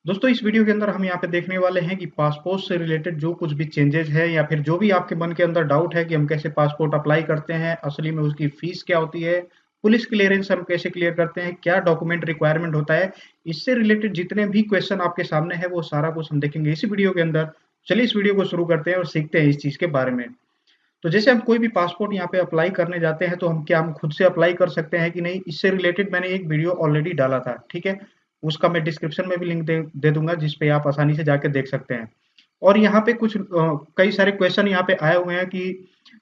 दोस्तों इस वीडियो के अंदर हम यहाँ पे देखने वाले हैं कि पासपोर्ट से रिलेटेड जो कुछ भी चेंजेस है या फिर जो भी आपके मन के अंदर डाउट है कि हम कैसे पासपोर्ट अप्लाई करते हैं, असली में उसकी फीस क्या होती है, पुलिस क्लियरेंस हम कैसे क्लियर करते हैं, क्या डॉक्यूमेंट रिक्वायरमेंट होता है, इससे रिलेटेड जितने भी क्वेश्चन आपके सामने है वो सारा कुछ हम देखेंगे इसी वीडियो के अंदर। चलिए इस वीडियो को शुरू करते हैं और सीखते हैं इस चीज़ के बारे में। तो जैसे हम कोई भी पासपोर्ट यहाँ पे अप्लाई करने जाते हैं तो हम खुद से अप्लाई कर सकते हैं कि नहीं, इससे रिलेटेड मैंने एक वीडियो ऑलरेडी डाला था, ठीक है। उसका मैं डिस्क्रिप्शन में भी लिंक दे दूंगा जिस पे आप आसानी से जाके देख सकते हैं। और यहाँ पे कुछ कई सारे क्वेश्चन यहाँ पे आए हुए हैं कि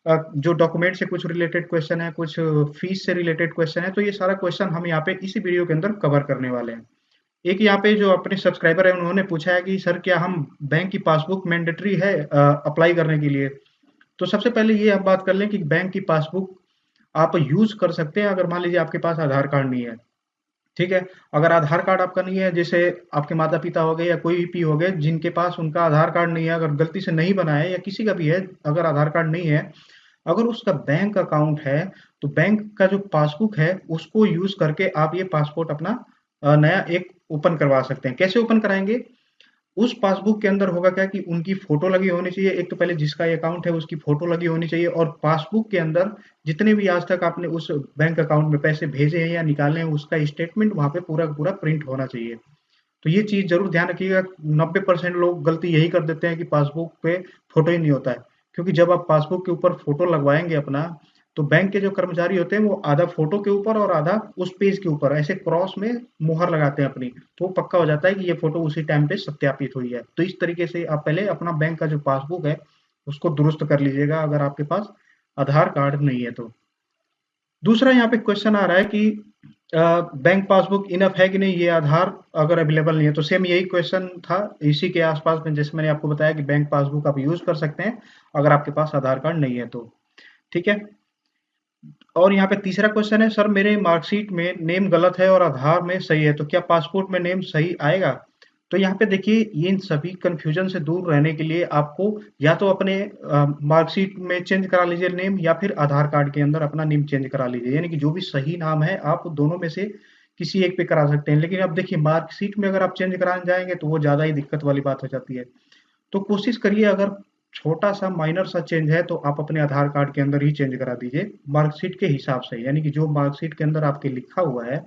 जो डॉक्यूमेंट से कुछ रिलेटेड क्वेश्चन है, कुछ फीस से रिलेटेड क्वेश्चन है, तो ये सारा क्वेश्चन हम यहाँ पे इसी वीडियो के अंदर कवर करने वाले हैं। एक यहाँ पे जो अपने सब्सक्राइबर है उन्होंने पूछा है कि सर क्या हम बैंक की पासबुक मैंडेटरी है अप्लाई करने के लिए। तो सबसे पहले ये हम बात कर लें कि बैंक की पासबुक आप यूज कर सकते हैं अगर मान लीजिए आपके पास आधार कार्ड नहीं है, ठीक है। अगर आधार कार्ड आपका नहीं है, जैसे आपके माता पिता हो गए या कोई भी हो गए जिनके पास उनका आधार कार्ड नहीं है, अगर गलती से नहीं बना है या किसी का भी है, अगर आधार कार्ड नहीं है, अगर उसका बैंक अकाउंट है, तो बैंक का जो पासबुक है उसको यूज करके आप ये पासपोर्ट अपना नया एक ओपन करवा सकते हैं। कैसे ओपन कराएंगे? उस पासबुक के अंदर होगा क्या कि उनकी फोटो लगी होनी चाहिए। एक तो पहले जिसका ये अकाउंट है उसकी फोटो लगी होनी चाहिए, और पासबुक के अंदर जितने भी आज तक आपने उस बैंक अकाउंट में पैसे भेजे हैं या निकाले हैं उसका स्टेटमेंट वहां पे पूरा का पूरा प्रिंट होना चाहिए। तो ये चीज जरूर ध्यान रखिएगा। 90% लोग गलती यही कर देते हैं कि पासबुक पे फोटो ही नहीं होता है, क्योंकि जब आप पासबुक के ऊपर फोटो लगवाएंगे अपना, तो बैंक के जो कर्मचारी होते हैं वो आधा फोटो के ऊपर और आधा उस पेज के ऊपर ऐसे क्रॉस में मुहर लगाते हैं अपनी, तो वो पक्का हो जाता है कि ये फोटो उसी टाइम पे सत्यापित हुई है। तो इस तरीके से आप पहले अपना बैंक का जो पासबुक है उसको दुरुस्त कर लीजिएगा अगर आपके पास आधार कार्ड नहीं है तो। दूसरा यहाँ पे क्वेश्चन आ रहा है कि बैंक पासबुक इनफ है कि नहीं, ये आधार अगर अवेलेबल नहीं है तो। सेम यही क्वेश्चन था इसी के आसपास में, जैसे मैंने आपको बताया कि बैंक पासबुक आप यूज कर सकते हैं अगर आपके पास आधार कार्ड नहीं है तो, ठीक है। और यहाँ पे तीसरा क्वेश्चन है, सर मेरे मार्कशीट में नेम गलत है और आधार में सही है, तो क्या पासपोर्ट में नेम सही आएगा? तो यहाँ पे देखिए, ये इन सभी कंफ्यूजन से दूर रहने के लिए आपको या तो अपने मार्कशीट में चेंज करा लीजिए नेम, या फिर आधार कार्ड के अंदर अपना नेम चेंज करा लीजिए। यानी कि जो भी सही नाम है आप दोनों में से किसी एक पे करा सकते हैं। लेकिन अब देखिए, मार्कशीट में अगर आप चेंज कराने जाएंगे तो वो ज्यादा ही दिक्कत वाली बात हो जाती है। तो कोशिश करिए, अगर छोटा सा माइनर सा चेंज है तो आप अपने आधार कार्ड के अंदर ही चेंज करा दीजिए मार्कशीट के हिसाब से। यानी कि जो मार्कशीट के अंदर आपके लिखा हुआ है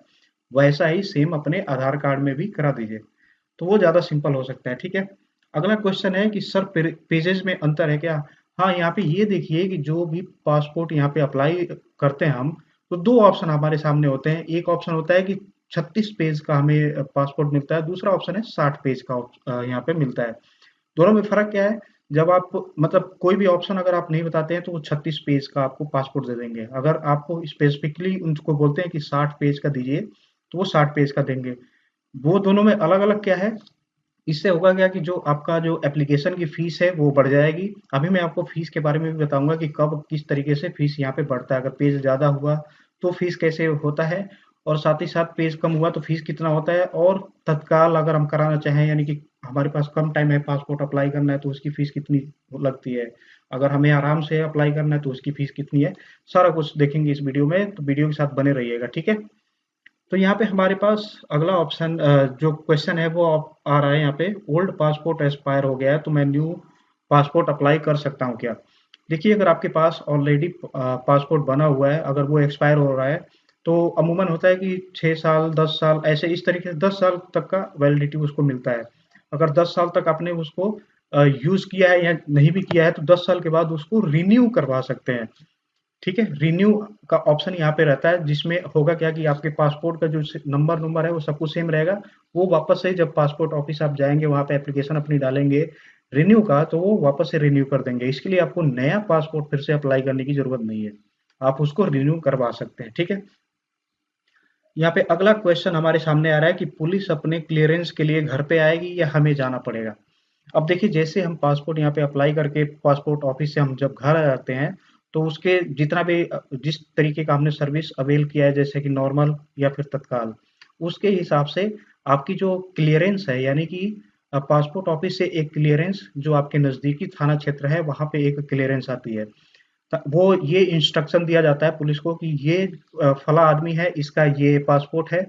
वैसा ही सेम अपने आधार कार्ड में भी करा दीजिए, तो वो ज्यादा सिंपल हो सकता है, ठीक है। अगला क्वेश्चन है कि सर पेजेस में अंतर है क्या? हाँ, यहाँ पे ये देखिए कि जो भी पासपोर्ट यहाँ पे अप्लाई करते हैं हम, तो दो ऑप्शन हमारे सामने होते हैं। एक ऑप्शन होता है कि 36 पेज का हमें पासपोर्ट मिलता है, दूसरा ऑप्शन है 60 पेज का यहाँ पे मिलता है। दोनों में फ़र्क क्या है? जब आप मतलब कोई भी ऑप्शन अगर आप नहीं बताते हैं तो वो 36 पेज का आपको पासपोर्ट दे देंगे। अगर आपको स्पेसिफिकली उनको बोलते हैं कि 60 पेज का दीजिए, तो वो 60 पेज का देंगे। वो दोनों में अलग-अलग क्या है? इससे होगा क्या कि जो आपका जो एप्लीकेशन की फीस है वो बढ़ जाएगी। अभी मैं आपको फीस के बारे में भी बताऊंगा कि कब किस तरीके से फीस यहाँ पे बढ़ता है। अगर पेज ज़्यादा हुआ तो फीस कैसे होता है, और साथ ही साथ पेज कम हुआ तो फीस कितना होता है, और तत्काल अगर हम कराना चाहें, यानी कि हमारे पास कम टाइम है पासपोर्ट अप्लाई करना है, तो उसकी फीस कितनी लगती है। अगर हमें आराम से अप्लाई करना है तो उसकी फीस कितनी है। सारा कुछ देखेंगे इस वीडियो में, तो वीडियो के साथ बने रहिएगा, ठीक है। तो यहाँ पे हमारे पास अगला ऑप्शन जो क्वेश्चन है वो आ रहा है यहाँ पे, ओल्ड पासपोर्ट एक्सपायर हो गया है तो मैं न्यू पासपोर्ट अप्लाई कर सकता हूँ क्या? देखिए, अगर आपके पास ऑलरेडी पासपोर्ट बना हुआ है, अगर वो एक्सपायर हो रहा है, तो अमूमन होता है कि 6 साल 10 साल ऐसे इस तरीके से 10 साल तक का वैलिडिटी उसको मिलता है। अगर 10 साल तक आपने उसको यूज किया है या नहीं भी किया है तो 10 साल के बाद उसको रिन्यू करवा सकते हैं, ठीक है। रिन्यू का ऑप्शन यहाँ पे रहता है, जिसमें होगा क्या कि आपके पासपोर्ट का जो नंबर नंबर है वो सब कुछ सेम रहेगा। वो वापस से जब पासपोर्ट ऑफिस आप जाएंगे वहां पे एप्लीकेशन अपनी डालेंगे रिन्यू का, तो वो वापस से रिन्यू कर देंगे। इसके लिए आपको नया पासपोर्ट फिर से अप्लाई करने की जरूरत नहीं है, आप उसको रिन्यू करवा सकते हैं, ठीक है। यहाँ पे अगला क्वेश्चन हमारे सामने आ रहा है कि पुलिस अपने क्लियरेंस के लिए घर पे आएगी या हमें जाना पड़ेगा? अब देखिए, जैसे हम पासपोर्ट यहाँ पे अप्लाई करके पासपोर्ट ऑफिस से हम जब घर आ जाते हैं, तो उसके जितना भी जिस तरीके का हमने सर्विस अवेल किया है, जैसे कि नॉर्मल या फिर तत्काल, उसके हिसाब से आपकी जो क्लियरेंस है, यानी कि पासपोर्ट ऑफिस से एक क्लियरेंस, जो आपके नज़दीकी थाना क्षेत्र है वहाँ पे एक क्लियरेंस आती है। वो ये इंस्ट्रक्शन दिया जाता है पुलिस को कि ये फला आदमी है, इसका ये पासपोर्ट है,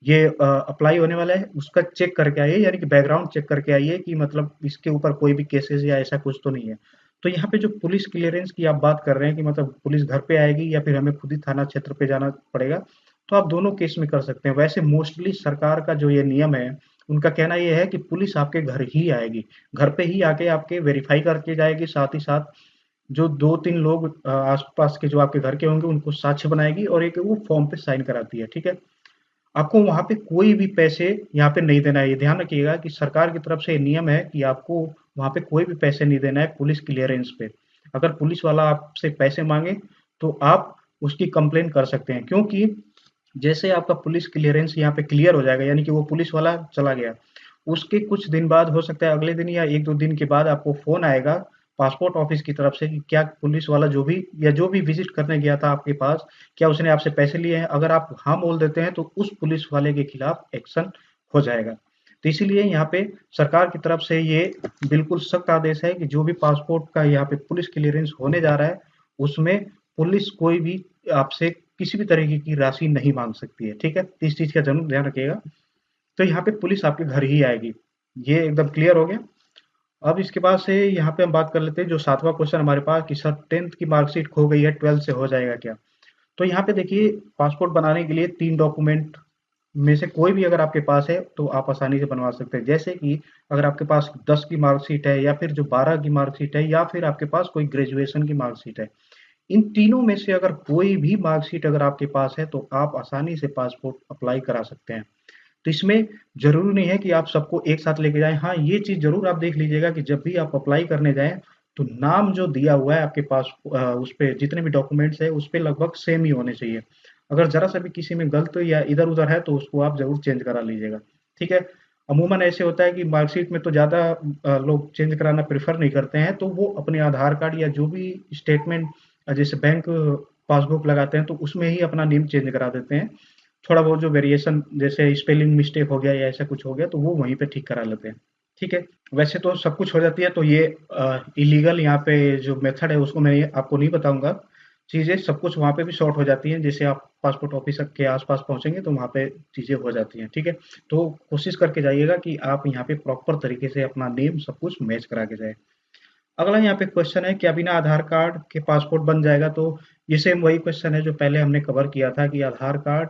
ये अप्लाई होने वाला है उसका चेक करके आइए, यानी कि बैकग्राउंड चेक करके आइए कि मतलब इसके ऊपर कोई भी केसेस या ऐसा कुछ तो नहीं है। तो यहाँ पे जो पुलिस क्लियरेंस की आप बात कर रहे हैं कि मतलब पुलिस घर पे आएगी या फिर हमें खुद ही थाना क्षेत्र पे जाना पड़ेगा, तो आप दोनों केस में कर सकते हैं। वैसे मोस्टली सरकार का जो ये नियम है, उनका कहना ये है कि पुलिस आपके घर ही आएगी, घर पे ही आके आपके वेरीफाई करके जाएगी, साथ ही साथ जो 2-3 लोग आस-पास के जो आपके घर के होंगे उनको साक्ष्य बनाएगी और एक वो फॉर्म पे साइन कराती है, ठीक है? आपको वहाँ पे कोई भी पैसे यहाँ पे नहीं देना है। ये ध्यान रखिएगा कि सरकार की तरफ से ये नियम है कि आपको वहाँ पे कोई भी पैसे नहीं देना है पुलिस क्लियरेंस पे। अगर पुलिस वाला आपसे पैसे माँगे, तो आप उसकी कंप्लेन कर सकते हैं, क्योंकि जैसे आपका पुलिस क्लियरेंस यहाँ पे क्लियर हो जाएगा, यानी कि वो पुलिस वाला चला गया, उसके कुछ दिन बाद हो सकता है अगले दिन या 1-2 दिन के बाद आपको फ़ोन आएगा पासपोर्ट ऑफिस की तरफ से कि क्या पुलिस वाला जो भी या जो भी विज़िट करने गया था आपके पास, क्या उसने आपसे पैसे लिए हैं? अगर आप हाँ बोल देते हैं तो उस पुलिस वाले के खिलाफ एक्शन हो जाएगा। तो इसीलिए यहाँ पे सरकार की तरफ से ये बिल्कुल सख्त आदेश है कि जो भी पासपोर्ट का यहाँ पे पुलिस क्लियरेंस होने जा रहा है, उसमें पुलिस कोई भी आपसे किसी भी तरीके की राशि नहीं माँग सकती है, ठीक है? तो इस चीज़ का ज़रूर ध्यान रखिएगा। तो यहाँ पे पुलिस आपके घर ही आएगी। ये एकदम क्लियर हो गया। अब इसके बाद से यहाँ पे हम बात कर लेते हैं जो 7वां क्वेश्चन हमारे पास कि सर 10th की मार्कशीट खो गई है, 12th से हो जाएगा क्या? तो यहाँ पे देखिए पासपोर्ट बनाने के लिए 3 डॉक्यूमेंट में से कोई भी अगर आपके पास है तो आप आसानी से बनवा सकते हैं। जैसे कि अगर आपके पास 10 की मार्कशीट है या फिर जो 12 की मार्कशीट है या फिर आपके पास कोई ग्रेजुएशन की मार्कशीट है। इन तीनों में से अगर कोई भी मार्कशीट अगर आपके पास है तो आप आसानी से पासपोर्ट अप्लाई करा सकते हैं। तो इसमें ज़रूरी नहीं है कि आप सबको एक साथ लेके जाएँ। हाँ, ये चीज़ ज़रूर आप देख लीजिएगा कि जब भी आप अप्लाई करने जाएँ, तो नाम जो दिया हुआ है आपके पास उस पे जितने भी डॉक्यूमेंट्स हैं, उस पे लगभग सेम ही होने चाहिए। अगर ज़रा-सा भी किसी में गलत या इधर-उधर है, तो उसको आप ज़रूर चेंज करा लीजिएगा, ठीक है? अमूमन ऐसे होता है कि मार्कशीट में तो ज़्यादा लोग चेंज कराना प्रेफ़र नहीं करते हैं, तो वो अपने आधार कार्ड या जो भी स्टेटमेंट जैसे बैंक पासबुक लगाते हैं, तो उसमें ही अपना नेम चेंज करा देते हैं। थोड़ा बहुत जो वेरिएशन जैसे स्पेलिंग मिस्टेक हो गया या ऐसा कुछ हो गया तो वो वहीं पे ठीक करा लेते हैं, ठीक है। वैसे तो सब कुछ हो जाती है तो ये इलीगल यहाँ पे जो मेथड है उसको मैं आपको नहीं बताऊंगा। चीज़ें सब कुछ वहाँ पे भी शॉर्ट हो जाती हैं, जैसे आप पासपोर्ट ऑफिस के आसपास पहुंचेंगे तो वहाँ पे चीज़ें हो जाती हैं, ठीक है। तो कोशिश करके जाइएगा कि आप यहाँ पे प्रॉपर तरीके से अपना नेम सब कुछ मैच करा के जाए। अगला यहाँ पे क्वेश्चन है क्या बिना आधार कार्ड के पासपोर्ट बन जाएगा? तो ये सेम वही क्वेश्चन है जो पहले हमने कवर किया था कि आधार कार्ड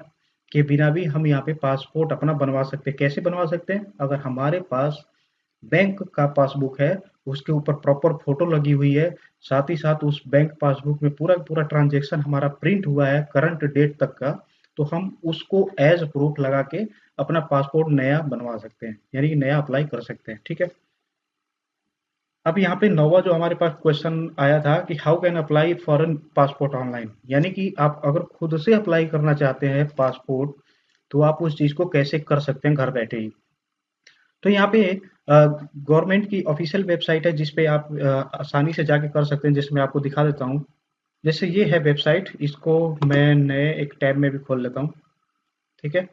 के बिना भी हम यहाँ पे पासपोर्ट अपना बनवा सकते हैं। कैसे बनवा सकते हैं? अगर हमारे पास बैंक का पासबुक है, उसके ऊपर प्रॉपर फोटो लगी हुई है, साथ ही साथ उस बैंक पासबुक में पूरा पूरा ट्रांजेक्शन हमारा प्रिंट हुआ है करंट डेट तक का, तो हम उसको एज प्रूफ लगा के अपना पासपोर्ट नया बनवा सकते हैं, यानी कि नया अप्लाई कर सकते हैं, ठीक है। अब यहाँ पे नौवा जो हमारे पास क्वेश्चन आया था कि how can apply foreign passport online, यानी कि आप अगर खुद से अप्लाई करना चाहते हैं पासपोर्ट, तो आप उस चीज़ को कैसे कर सकते हैं घर बैठे ही। तो यहाँ पे गवर्नमेंट की ऑफिशियल वेबसाइट है जिस पे आप आसानी से जाके कर सकते हैं, जिसमें मैं आपको दिखा देता हूँ। जैसे ये है वेबसाइट, इसको मैं नए एक टैब में भी खोल लेता हूँ, ठीक है।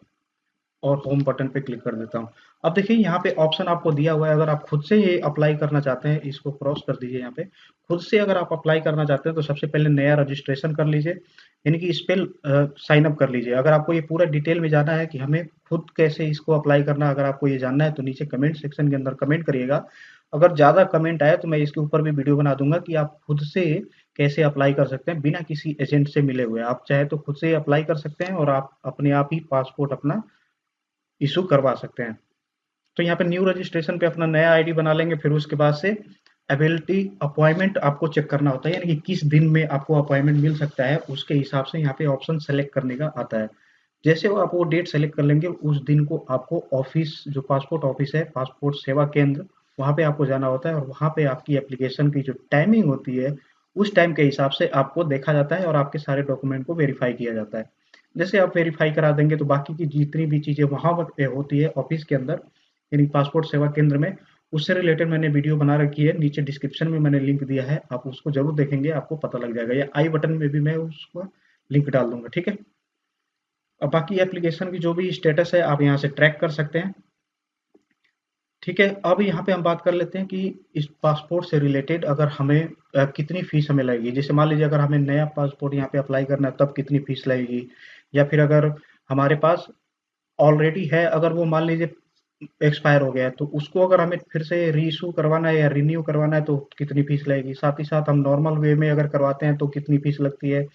और होम बटन पे क्लिक कर देता हूँ। अब देखिए यहाँ पे ऑप्शन आपको दिया हुआ है, अगर आप खुद से ये अप्लाई करना चाहते हैं, इसको क्रॉस कर दीजिए यहाँ पे। खुद से अगर आप अप्लाई करना चाहते हैं तो सबसे पहले नया रजिस्ट्रेशन कर लीजिए, यानी कि इस पे साइन अप कर लीजिए। अगर आपको ये पूरा डिटेल में जानना है कि हमें खुद कैसे इसको अप्लाई करना है, अगर आपको ये जानना है तो नीचे कमेंट सेक्शन के अंदर कमेंट करिएगा। अगर ज़्यादा कमेंट आए तो मैं इसके ऊपर भी वीडियो बना दूंगा कि आप खुद से कैसे अप्लाई कर सकते हैं बिना किसी एजेंट से मिले हुए। आप चाहे तो खुद से अप्लाई कर सकते हैं और आप अपने आप ही पासपोर्ट अपना इशू करवा सकते हैं। तो यहाँ पे न्यू रजिस्ट्रेशन पे अपना नया आईडी बना लेंगे, फिर उसके बाद से अवेलेबिलिटी अपॉइंटमेंट आपको चेक करना होता है, यानी कि किस दिन में आपको अपॉइंटमेंट मिल सकता है, उसके हिसाब से यहाँ पे ऑप्शन सेलेक्ट करने का आता है। जैसे वो आप वो डेट सेलेक्ट कर लेंगे, उस दिन को आपको ऑफिस जो पासपोर्ट ऑफिस है, पासपोर्ट सेवा केंद्र, वहाँ पे आपको जाना होता है और वहाँ पे आपकी एप्लीकेशन की जो टाइमिंग होती है, उस टाइम के हिसाब से आपको देखा जाता है और आपके सारे डॉक्यूमेंट को वेरीफाई किया जाता है। जैसे आप वेरीफाई करा देंगे तो बाकी की जितनी भी चीज़ें वहाँ पे होती है ऑफिस के अंदर, यानी पासपोर्ट सेवा केंद्र में, उससे रिलेटेड मैंने वीडियो बना रखी है, नीचे डिस्क्रिप्शन में मैंने लिंक दिया है, आप उसको जरूर देखेंगे, आपको पता लग जाएगा, या आई बटन में भी मैं उसको लिंक डाल दूंगा, ठीक है। अब बाकी एप्लीकेशन की जो भी स्टेटस है आप यहाँ से ट्रैक कर सकते हैं, ठीक है। अब यहाँ पे हम बात कर लेते हैं कि इस पासपोर्ट से रिलेटेड अगर हमें कितनी फीस हमें लगेगी। जैसे मान लीजिए अगर हमें नया पासपोर्ट यहाँ पे अप्लाई करना है तब कितनी फीस लगेगी, या फिर अगर हमारे पास ऑलरेडी है, अगर वो मान लीजिए एक्सपायर हो गया है, तो उसको अगर हमें फिर से री इशू करवाना है या रिन्यू करवाना है तो कितनी फीस लगेगी? साथ ही साथ हम नॉर्मल वे में अगर करवाते हैं तो कितनी फीस लगती है?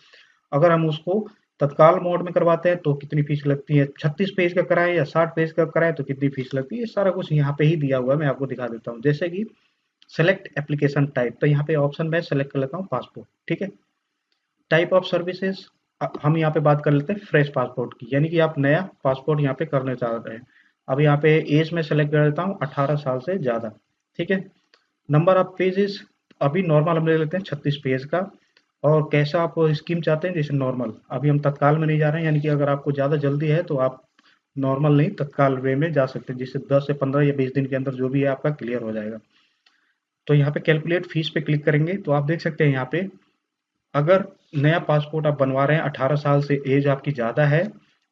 अगर हम उसको तत्काल मोड में करवाते हैं तो कितनी फीस लगती है? 36 पेज का कराएं या 60 पेज का कराएं तो कितनी फीस लगती है? ये सारा कुछ यहाँ पे ही दिया हुआ है, मैं आपको दिखा देता हूँ। जैसे कि सेलेक्ट एप्लीकेशन टाइप, तो यहाँ पे ऑप्शन में सेलेक्ट कर लेता हूँ पासपोर्ट, ठीक है। टाइप ऑफ सर्विसेज, हम यहाँ पे बात कर लेते हैं फ्रेश पासपोर्ट की, यानी कि आप नया पासपोर्ट यहाँ पे करने चाह रहे हैं। अब यहाँ पे एज में सेलेक्ट कर देता हूँ 18 साल से ज़्यादा, ठीक है। नंबर ऑफ पेजेस, अभी नॉर्मल हम ले लेते हैं 36 पेज का। और कैसा आप स्कीम चाहते हैं? जैसे नॉर्मल, अभी हम तत्काल में नहीं जा रहे हैं, यानी कि अगर आपको ज़्यादा जल्दी है तो आप नॉर्मल नहीं तत्काल वे में जा सकते हैं, जिससे 10 से 15 या 20 दिन के अंदर जो भी है आपका क्लियर हो जाएगा। तो यहाँ पे कैलकुलेट फीस पे क्लिक करेंगे तो आप देख सकते हैं यहाँ पे, अगर नया पासपोर्ट आप बनवा रहे हैं, 18 साल से एज आपकी ज़्यादा है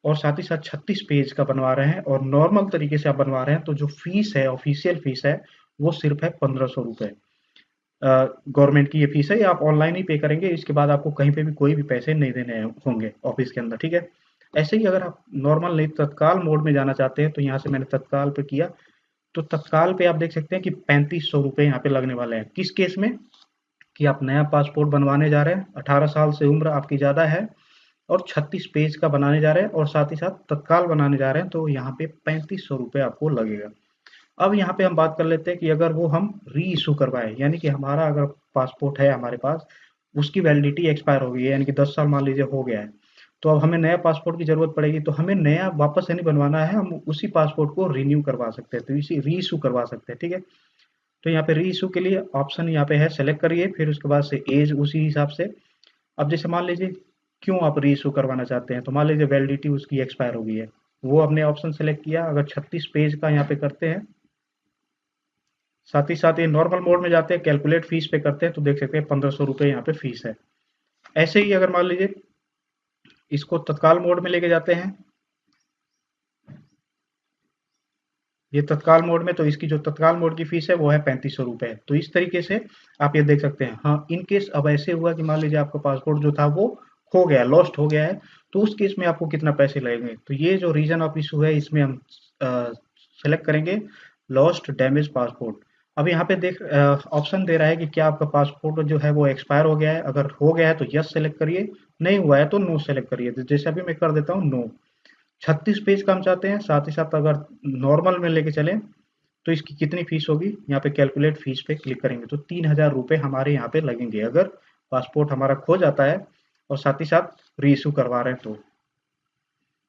और साथ ही साथ 36 पेज का बनवा रहे हैं और नॉर्मल तरीके से आप बनवा रहे हैं, तो जो फीस है, ऑफिशियल फीस है, वो सिर्फ है 1500 रुपये। गवर्नमेंट की ये फीस है, ये आप ऑनलाइन ही पे करेंगे, इसके बाद आपको कहीं पे भी कोई भी पैसे नहीं देने होंगे ऑफिस के अंदर, ठीक है। ऐसे ही अगर आप नॉर्मल नहीं तत्काल मोड में जाना चाहते हैं तो यहाँ से मैंने तत्काल पे किया, तो तत्काल पे आप देख सकते हैं कि 3500 रुपये यहाँ पे लगने वाले हैं। किस केस में? कि आप नया पासपोर्ट बनवाने जा रहे हैं, 18 साल से उम्र आपकी ज़्यादा है और 36 पेज का बनाने जा रहे हैं और साथ ही साथ तत्काल बनाने जा रहे हैं, तो यहाँ पे 3500 रुपये आपको लगेगा। अब यहाँ पे हम बात कर लेते हैं कि अगर वो हम री इशू करवाएं, यानी कि हमारा अगर पासपोर्ट है हमारे पास, उसकी वैलिडिटी एक्सपायर हो गई है, यानी कि 10 साल मान लीजिए हो गया है, तो अब हमें नया पासपोर्ट की जरूरत पड़ेगी, तो हमें नया वापस से नहीं बनवाना है, हम उसी पासपोर्ट को रिन्यू करवा सकते हैं, तो इसी री इशू करवा सकते हैं, ठीक है। तो यहाँ पे री इशू के लिए ऑप्शन यहाँ पे है, सेलेक्ट करिए, फिर उसके बाद से एज उसी हिसाब से। अब जैसे मान लीजिए क्यों आप री इशू करवाना चाहते हैं, तो मान लीजिए वैलिडिटी उसकी एक्सपायर हो गई है, वो आपने ऑप्शन सेलेक्ट किया, अगर 36 पेज का यहाँ पे करते हैं, साथ ही साथ ये नॉर्मल मोड में जाते हैं, कैलकुलेट फीस पे करते हैं, तो देख सकते हैं 1500 रुपये यहाँ पे फीस है। ऐसे ही अगर मान लीजिए इसको तत्काल मोड में लेके जाते हैं, ये तत्काल मोड में, तो इसकी जो तत्काल मोड की फीस है वो है 3500 रुपये। तो इस तरीके से आप ये देख सकते हैं। हाँ, इन केस अब ऐसे हुआ कि मान लीजिए आपका पासपोर्ट जो था वो खो गया, लॉस्ट हो गया है, तो उस केस में आपको कितना पैसे लगेंगे? तो ये जो रीजन ऑफ इशू है इसमें हम सेलेक्ट करेंगे लॉस्ट डैमेज पासपोर्ट। अब यहाँ पे देख ऑप्शन दे रहा है कि क्या आपका पासपोर्ट जो है वो एक्सपायर हो गया है, अगर हो गया है तो यस सेलेक्ट करिए, नहीं हुआ है तो नो सेलेक्ट करिए। तो जैसे अभी मैं कर देता हूँ नो। 36 पेज का हम चाहते हैं, साथ ही साथ अगर नॉर्मल में लेके चलें तो इसकी कितनी फीस होगी? यहाँ पे कैलकुलेट फीस पे क्लिक करेंगे तो 3000 रुपये हमारे यहाँ पे लगेंगे, अगर पासपोर्ट हमारा खो जाता है और साथ ही साथ री इशू करवा रहे हैं तो।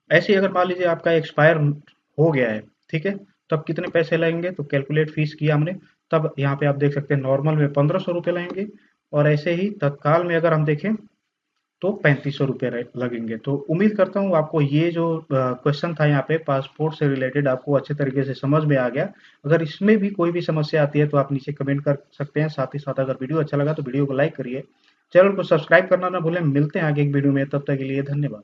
ऐसे ही अगर मान लीजिए आपका एक्सपायर हो गया है, ठीक है, तब कितने पैसे लगेंगे? तो कैलकुलेट फीस किया हमने, तब यहाँ पे आप देख सकते हैं नॉर्मल में 1500 रुपये लगेंगे और ऐसे ही तत्काल में अगर हम देखें तो 3500 रुपये लगेंगे। तो उम्मीद करता हूँ आपको ये जो क्वेश्चन था यहाँ पे पासपोर्ट से रिलेटेड आपको अच्छे तरीके से समझ में आ गया। अगर इसमें भी कोई भी समस्या आती है तो आप नीचे कमेंट कर सकते हैं। साथ ही साथ अगर वीडियो अच्छा लगा तो वीडियो को लाइक करिए, चैनल को सब्सक्राइब करना ना भूलें। मिलते हैं आगे एक वीडियो में, तब तक के लिए धन्यवाद।